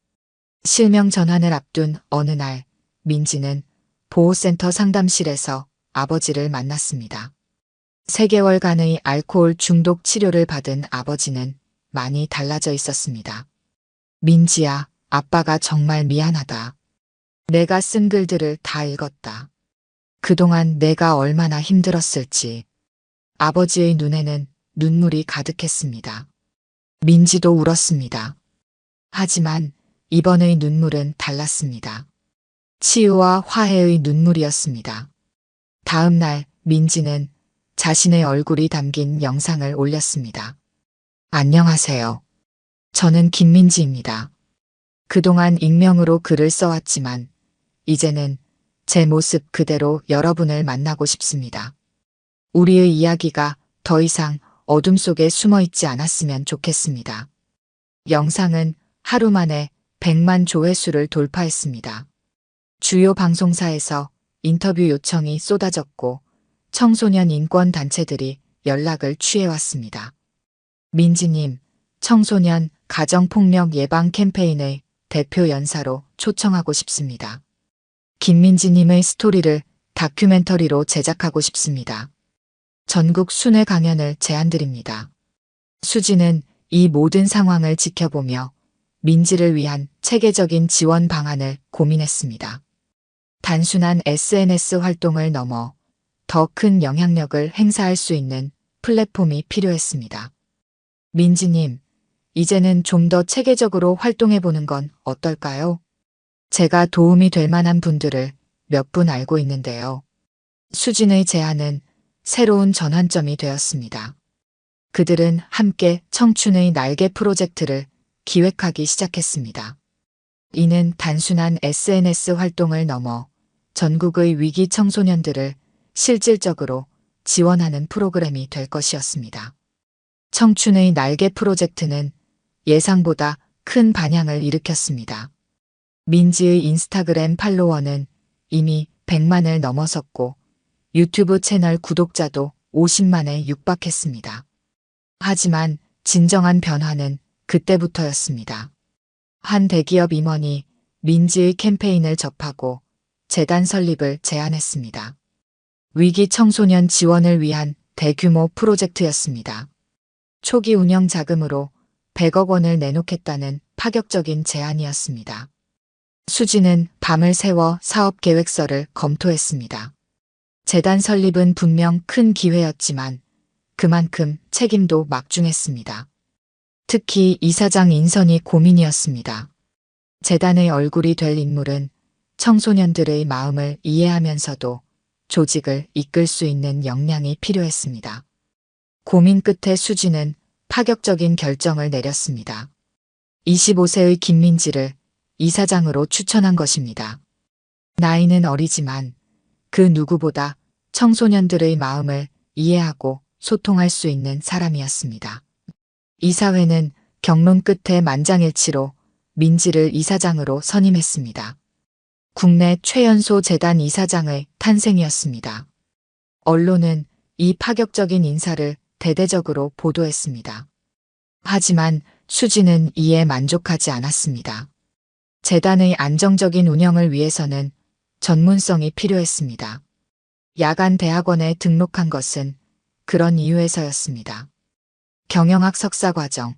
실명 전환을 앞둔 어느 날, 민지는 보호센터 상담실에서 아버지를 만났습니다. 3개월간의 알코올 중독 치료를 받은 아버지는 많이 달라져 있었습니다. 민지야, 아빠가 정말 미안하다. 내가 쓴 글들을 다 읽었다. 그동안 내가 얼마나 힘들었을지. 아버지의 눈에는 눈물이 가득했습니다. 민지도 울었습니다. 하지만 이번의 눈물은 달랐습니다. 치유와 화해의 눈물이었습니다. 다음 날 민지는 자신의 얼굴이 담긴 영상을 올렸습니다. 안녕하세요. 저는 김민지입니다. 그동안 익명으로 글을 써왔지만 이제는 제 모습 그대로 여러분을 만나고 싶습니다. 우리의 이야기가 더 이상 어둠 속에 숨어 있지 않았으면 좋겠습니다. 영상은 하루 만에 100만 조회수를 돌파했습니다. 주요 방송사에서 인터뷰 요청이 쏟아졌고 청소년 인권 단체들이 연락을 취해왔습니다. 민지님, 청소년 가정폭력 예방 캠페인의 대표 연사로 초청하고 싶습니다. 김민지님의 스토리를 다큐멘터리로 제작하고 싶습니다. 전국 순회 강연을 제안드립니다. 수지는 이 모든 상황을 지켜보며 민지를 위한 체계적인 지원 방안을 고민했습니다. 단순한 SNS 활동을 넘어 더 큰 영향력을 행사할 수 있는 플랫폼이 필요했습니다. 민지님, 이제는 좀 더 체계적으로 활동해보는 건 어떨까요? 제가 도움이 될 만한 분들을 몇 분 알고 있는데요. 수진의 제안은 새로운 전환점이 되었습니다. 그들은 함께 청춘의 날개 프로젝트를 기획하기 시작했습니다. 이는 단순한 SNS 활동을 넘어 전국의 위기 청소년들을 실질적으로 지원하는 프로그램이 될 것이었습니다. 청춘의 날개 프로젝트는 예상보다 큰 반향을 일으켰습니다. 민지의 인스타그램 팔로워는 이미 100만을 넘어섰고 유튜브 채널 구독자도 50만에 육박했습니다. 하지만 진정한 변화는 그때부터였습니다. 한 대기업 임원이 민지의 캠페인을 접하고 재단 설립을 제안했습니다. 위기 청소년 지원을 위한 대규모 프로젝트였습니다. 초기 운영 자금으로 100억 원을 내놓겠다는 파격적인 제안이었습니다. 수지는 밤을 새워 사업 계획서를 검토했습니다. 재단 설립은 분명 큰 기회였지만 그만큼 책임도 막중했습니다. 특히 이사장 인선이 고민이었습니다. 재단의 얼굴이 될 인물은 청소년들의 마음을 이해하면서도 조직을 이끌 수 있는 역량이 필요했습니다. 고민 끝에 수지는 파격적인 결정을 내렸습니다. 25세의 김민지를 이사장으로 추천한 것입니다. 나이는 어리지만 그 누구보다 청소년들의 마음을 이해하고 소통할 수 있는 사람이었습니다. 이사회는 경론 끝에 만장일치로 민지를 이사장으로 선임했습니다. 국내 최연소 재단 이사장의 탄생이었습니다. 언론은 이 파격적인 인사를 대대적으로 보도했습니다. 하지만 수지는 이에 만족하지 않았습니다. 재단의 안정적인 운영을 위해서는 전문성이 필요했습니다. 야간 대학원에 등록한 것은 그런 이유에서였습니다. 경영학 석사 과정,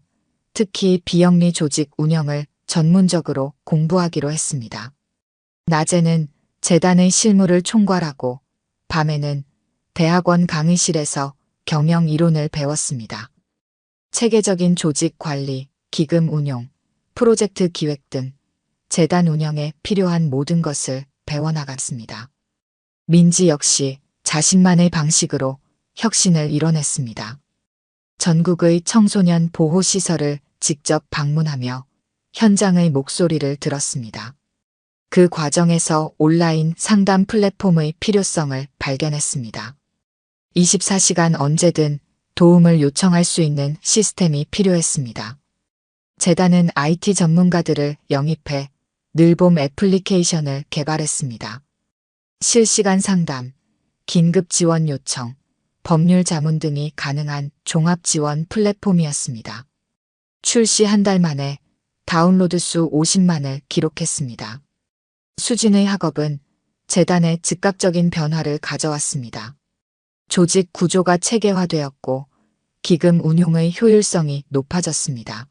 특히 비영리 조직 운영을 전문적으로 공부하기로 했습니다. 낮에는 재단의 실무를 총괄하고 밤에는 대학원 강의실에서 경영 이론을 배웠습니다. 체계적인 조직 관리, 기금 운용, 프로젝트 기획 등 재단 운영에 필요한 모든 것을 배워나갔습니다. 민지 역시 자신만의 방식으로 혁신을 이뤄냈습니다. 전국의 청소년 보호시설을 직접 방문하며 현장의 목소리를 들었습니다. 그 과정에서 온라인 상담 플랫폼의 필요성을 발견했습니다. 24시간 언제든 도움을 요청할 수 있는 시스템이 필요했습니다. 재단은 IT 전문가들을 영입해 늘봄 애플리케이션을 개발했습니다. 실시간 상담, 긴급 지원 요청, 법률 자문 등이 가능한 종합 지원 플랫폼이었습니다. 출시 한 달 만에 다운로드 수 50만을 기록했습니다. 수진의 학업은 재단의 즉각적인 변화를 가져왔습니다. 조직 구조가 체계화되었고 기금 운용의 효율성이 높아졌습니다.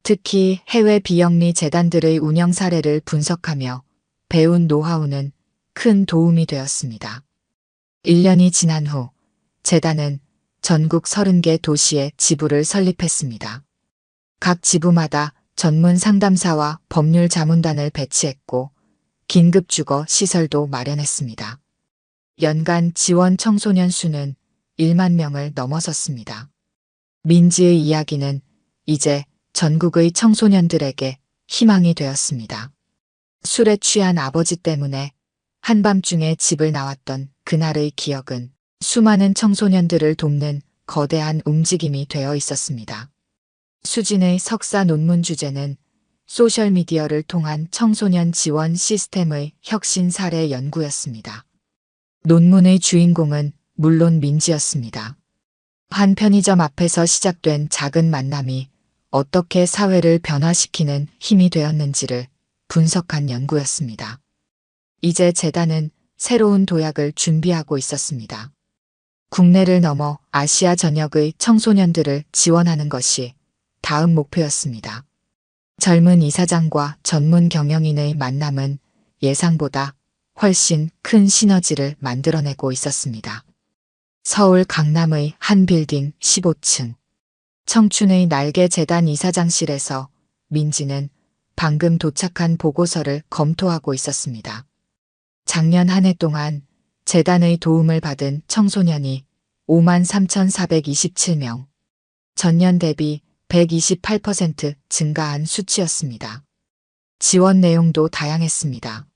특히 해외 비영리 재단들의 운영 사례를 분석하며 배운 노하우는 큰 도움이 되었습니다. 1년이 지난 후 재단은 전국 30개 도시에 지부를 설립했습니다. 각 지부마다 전문 상담사와 법률 자문단을 배치했고 긴급주거 시설도 마련했습니다. 연간 지원 청소년 수는 1만 명을 넘어섰습니다. 민지의 이야기는 이제 전국의 청소년들에게 희망이 되었습니다. 술에 취한 아버지 때문에 한밤중에 집을 나왔던 그날의 기억은 수많은 청소년들을 돕는 거대한 움직임이 되어 있었습니다. 수진의 석사 논문 주제는 소셜미디어를 통한 청소년 지원 시스템의 혁신 사례 연구였습니다. 논문의 주인공은 물론 민지였습니다. 한 편의점 앞에서 시작된 작은 만남이 어떻게 사회를 변화시키는 힘이 되었는지를 분석한 연구였습니다. 이제 재단은 새로운 도약을 준비하고 있었습니다. 국내를 넘어 아시아 전역의 청소년들을 지원하는 것이 다음 목표였습니다. 젊은 이사장과 전문 경영인의 만남은 예상보다 훨씬 큰 시너지를 만들어내고 있었습니다. 서울 강남의 한 빌딩 15층. 청춘의 날개 재단 이사장실에서 민지는 방금 도착한 보고서를 검토하고 있었습니다. 작년 한 해 동안 재단의 도움을 받은 청소년이 53,427명. 전년 대비 128% 증가한 수치였습니다. 지원 내용도 다양했습니다.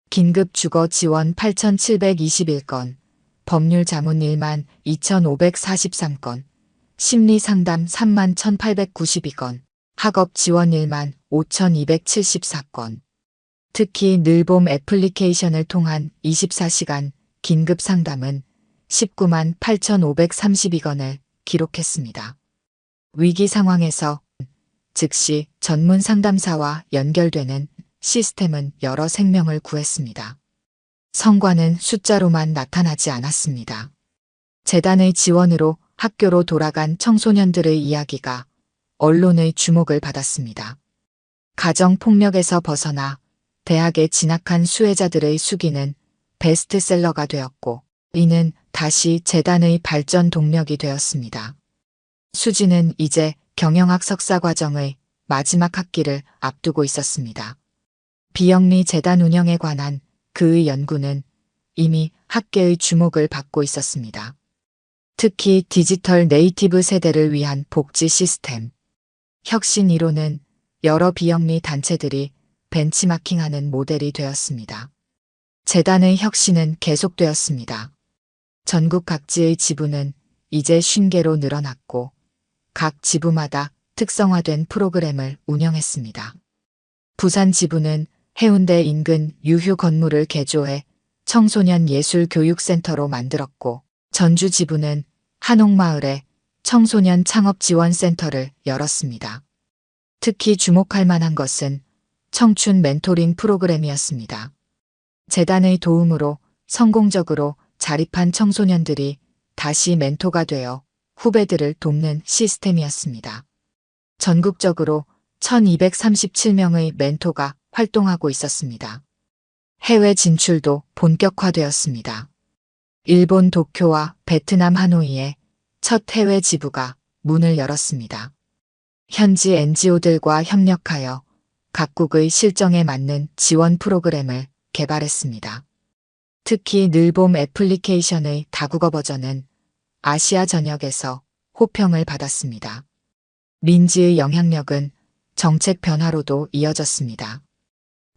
긴급 주거 지원 8,721건, 법률 자문 1만 2,543건, 심리 상담 3만 1,892건, 학업 지원 1만 5,274건. 특히 늘봄 애플리케이션을 통한 24시간 긴급 상담은 19만 8,532건을 기록했습니다. 위기 상황에서 즉시 전문 상담사와 연결되는 시스템은 여러 생명을 구했습니다. 성과는 숫자로만 나타나지 않았습니다. 재단의 지원으로 학교로 돌아간 청소년들의 이야기가 언론의 주목을 받았습니다. 가정폭력에서 벗어나 대학에 진학한 수혜자들의 수기는 베스트셀러가 되었고 이는 다시 재단의 발전 동력이 되었습니다. 수지는 이제 경영학 석사 과정의 마지막 학기를 앞두고 있었습니다. 비영리 재단 운영에 관한 그의 연구는 이미 학계의 주목을 받고 있었습니다. 특히 디지털 네이티브 세대를 위한 복지 시스템. 혁신 이론은 여러 비영리 단체들이 벤치마킹하는 모델이 되었습니다. 재단의 혁신은 계속되었습니다. 전국 각지의 지부는 이제 50개로 늘어났고 각 지부마다 특성화된 프로그램을 운영했습니다. 부산 지부는 해운대 인근 유휴 건물을 개조해 청소년 예술 교육센터로 만들었고 전주 지부는 한옥마을에 청소년 창업지원센터를 열었습니다. 특히 주목할 만한 것은 청춘 멘토링 프로그램이었습니다. 재단의 도움으로 성공적으로 자립한 청소년들이 다시 멘토가 되어 후배들을 돕는 시스템이었습니다. 전국적으로 1,237명의 멘토가 활동하고 있었습니다. 해외 진출도 본격화되었습니다. 일본 도쿄와 베트남 하노이에 첫 해외 지부가 문을 열었습니다. 현지 NGO들과 협력하여 각국의 실정에 맞는 지원 프로그램을 개발했습니다. 특히 늘봄 애플리케이션의 다국어 버전은 아시아 전역에서 호평을 받았습니다. 린지의 영향력은 정책 변화로도 이어졌습니다.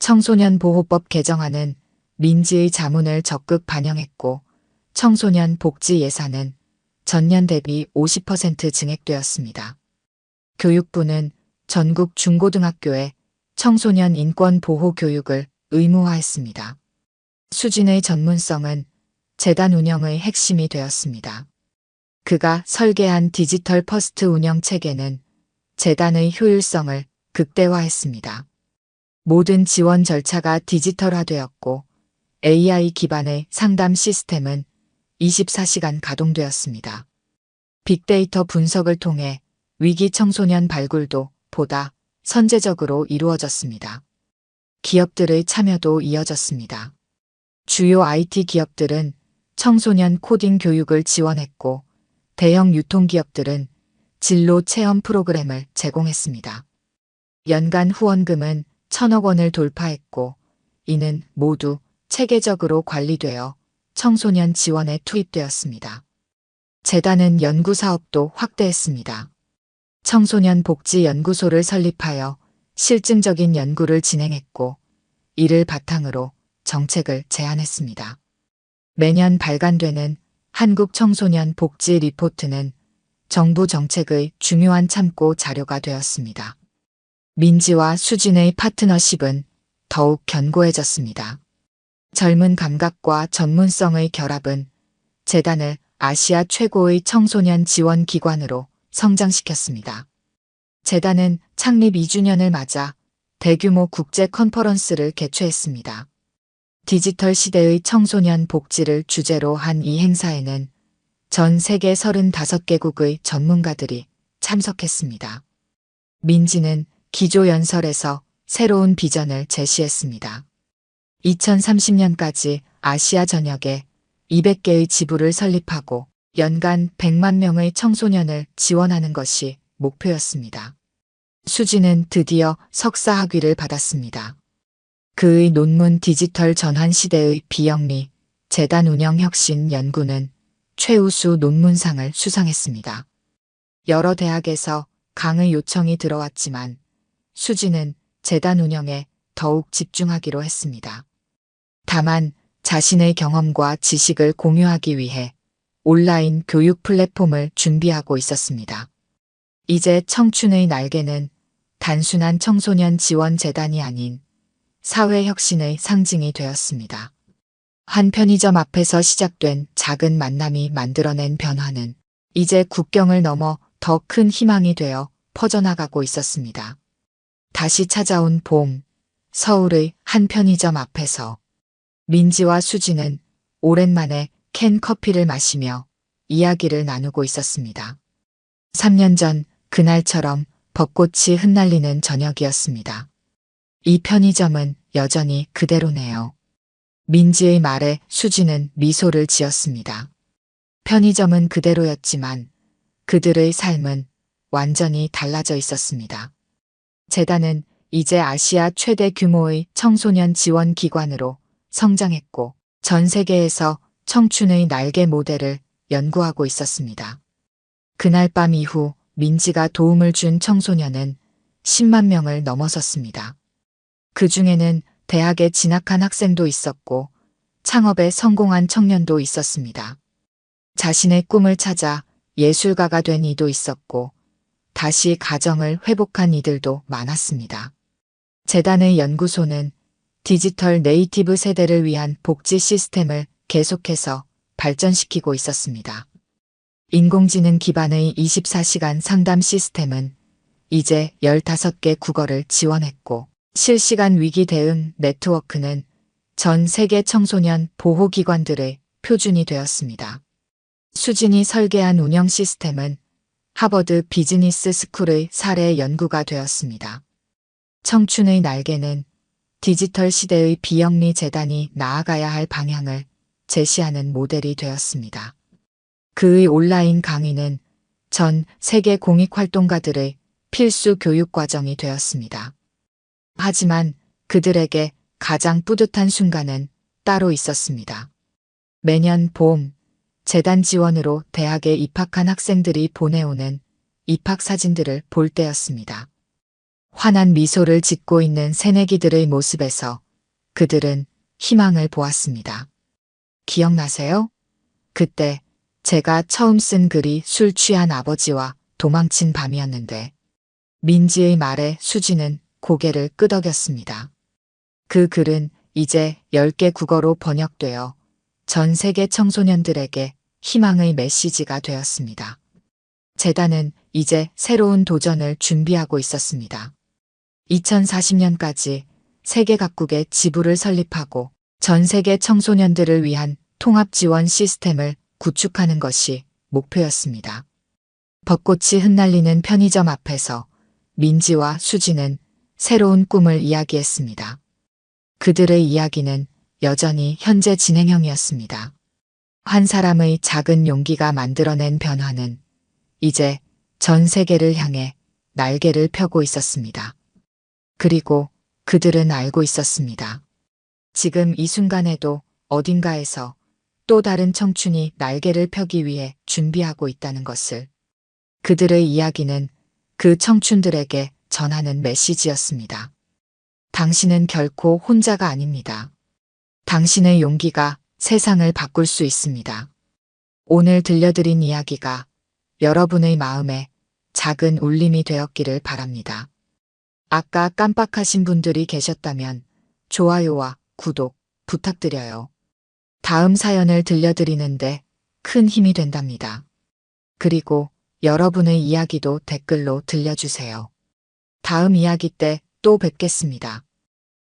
청소년 보호법 개정안은 린지의 자문을 적극 반영했고 청소년 복지 예산은 전년 대비 50% 증액되었습니다. 교육부는 전국 중고등학교에 청소년 인권 보호 교육을 의무화했습니다. 수진의 전문성은 재단 운영의 핵심이 되었습니다. 그가 설계한 디지털 퍼스트 운영 체계는 재단의 효율성을 극대화했습니다. 모든 지원 절차가 디지털화되었고 AI 기반의 상담 시스템은 24시간 가동되었습니다. 빅데이터 분석을 통해 위기 청소년 발굴도 보다 선제적으로 이루어졌습니다. 기업들의 참여도 이어졌습니다. 주요 IT 기업들은 청소년 코딩 교육을 지원했고 대형 유통기업들은 진로 체험 프로그램을 제공했습니다. 연간 후원금은 1,000억 원을 돌파했고 이는 모두 체계적으로 관리되어 청소년 지원에 투입되었습니다. 재단은 연구 사업도 확대했습니다. 청소년 복지 연구소를 설립하여 실증적인 연구를 진행했고 이를 바탕으로 정책을 제안했습니다. 매년 발간되는 한국 청소년 복지 리포트는 정부 정책의 중요한 참고 자료가 되었습니다. 민지와 수진의 파트너십은 더욱 견고해졌습니다. 젊은 감각과 전문성의 결합은 재단을 아시아 최고의 청소년 지원 기관으로 성장시켰습니다. 재단은 창립 2주년을 맞아 대규모 국제 컨퍼런스를 개최했습니다. 디지털 시대의 청소년 복지를 주제로 한 이 행사에는 전 세계 35개국의 전문가들이 참석했습니다. 민지는 기조연설에서 새로운 비전을 제시했습니다. 2030년까지 아시아 전역에 200개의 지부를 설립하고 연간 100만 명의 청소년을 지원하는 것이 목표였습니다. 수진은 드디어 석사 학위를 받았습니다. 그의 논문 디지털 전환 시대의 비영리 재단 운영 혁신 연구는 최우수 논문상을 수상했습니다. 여러 대학에서 강의 요청이 들어왔지만 수진은 재단 운영에 더욱 집중하기로 했습니다. 다만 자신의 경험과 지식을 공유하기 위해 온라인 교육 플랫폼을 준비하고 있었습니다. 이제 청춘의 날개는 단순한 청소년 지원 재단이 아닌 사회혁신의 상징이 되었습니다. 한 편의점 앞에서 시작된 작은 만남이 만들어낸 변화는 이제 국경을 넘어 더 큰 희망이 되어 퍼져나가고 있었습니다. 다시 찾아온 봄, 서울의 한 편의점 앞에서 민지와 수진은 오랜만에 캔 커피를 마시며 이야기를 나누고 있었습니다. 3년 전 그날처럼 벚꽃이 흩날리는 저녁이었습니다. 이 편의점은 여전히 그대로네요. 민지의 말에 수진은 미소를 지었습니다. 편의점은 그대로였지만 그들의 삶은 완전히 달라져 있었습니다. 재단은 이제 아시아 최대 규모의 청소년 지원 기관으로 성장했고 전 세계에서 청춘의 날개 모델을 연구하고 있었습니다. 그날 밤 이후 민지가 도움을 준 청소년은 10만 명을 넘어섰습니다. 그 중에는 대학에 진학한 학생도 있었고 창업에 성공한 청년도 있었습니다. 자신의 꿈을 찾아 예술가가 된 이도 있었고 다시 가정을 회복한 이들도 많았습니다. 재단의 연구소는 디지털 네이티브 세대를 위한 복지 시스템을 계속해서 발전시키고 있었습니다. 인공지능 기반의 24시간 상담 시스템은 이제 15개 국어를 지원했고 실시간 위기 대응 네트워크는 전 세계 청소년 보호기관들의 표준이 되었습니다. 수진이 설계한 운영 시스템은 하버드 비즈니스 스쿨의 사례 연구가 되었습니다. 청춘의 날개는 디지털 시대의 비영리 재단이 나아가야 할 방향을 제시하는 모델이 되었습니다. 그의 온라인 강의는 전 세계 공익활동가들의 필수 교육 과정이 되었습니다. 하지만 그들에게 가장 뿌듯한 순간은 따로 있었습니다. 매년 봄, 재단 지원으로 대학에 입학한 학생들이 보내오는 입학 사진들을 볼 때였습니다. 환한 미소를 짓고 있는 새내기들의 모습에서 그들은 희망을 보았습니다. 기억나세요? 그때 제가 처음 쓴 글이 술 취한 아버지와 도망친 밤이었는데 민지의 말에 수지는 고개를 끄덕였습니다. 그 글은 이제 10개 국어로 번역되어 전 세계 청소년들에게 희망의 메시지가 되었습니다. 재단은 이제 새로운 도전을 준비하고 있었습니다. 2040년까지 세계 각국에 지부를 설립하고 전 세계 청소년들을 위한 통합 지원 시스템을 구축하는 것이 목표였습니다. 벚꽃이 흩날리는 편의점 앞에서 민지와 수지는 새로운 꿈을 이야기했습니다. 그들의 이야기는 여전히 현재 진행형이었습니다. 한 사람의 작은 용기가 만들어낸 변화는 이제 전 세계를 향해 날개를 펴고 있었습니다. 그리고 그들은 알고 있었습니다. 지금 이 순간에도 어딘가에서 또 다른 청춘이 날개를 펴기 위해 준비하고 있다는 것을. 그들의 이야기는 그 청춘들에게 전하는 메시지였습니다. 당신은 결코 혼자가 아닙니다. 당신의 용기가 세상을 바꿀 수 있습니다. 오늘 들려드린 이야기가 여러분의 마음에 작은 울림이 되었기를 바랍니다. 아까 깜빡하신 분들이 계셨다면 좋아요와 구독 부탁드려요. 다음 사연을 들려드리는데 큰 힘이 된답니다. 그리고 여러분의 이야기도 댓글로 들려주세요. 다음 이야기 때 또 뵙겠습니다.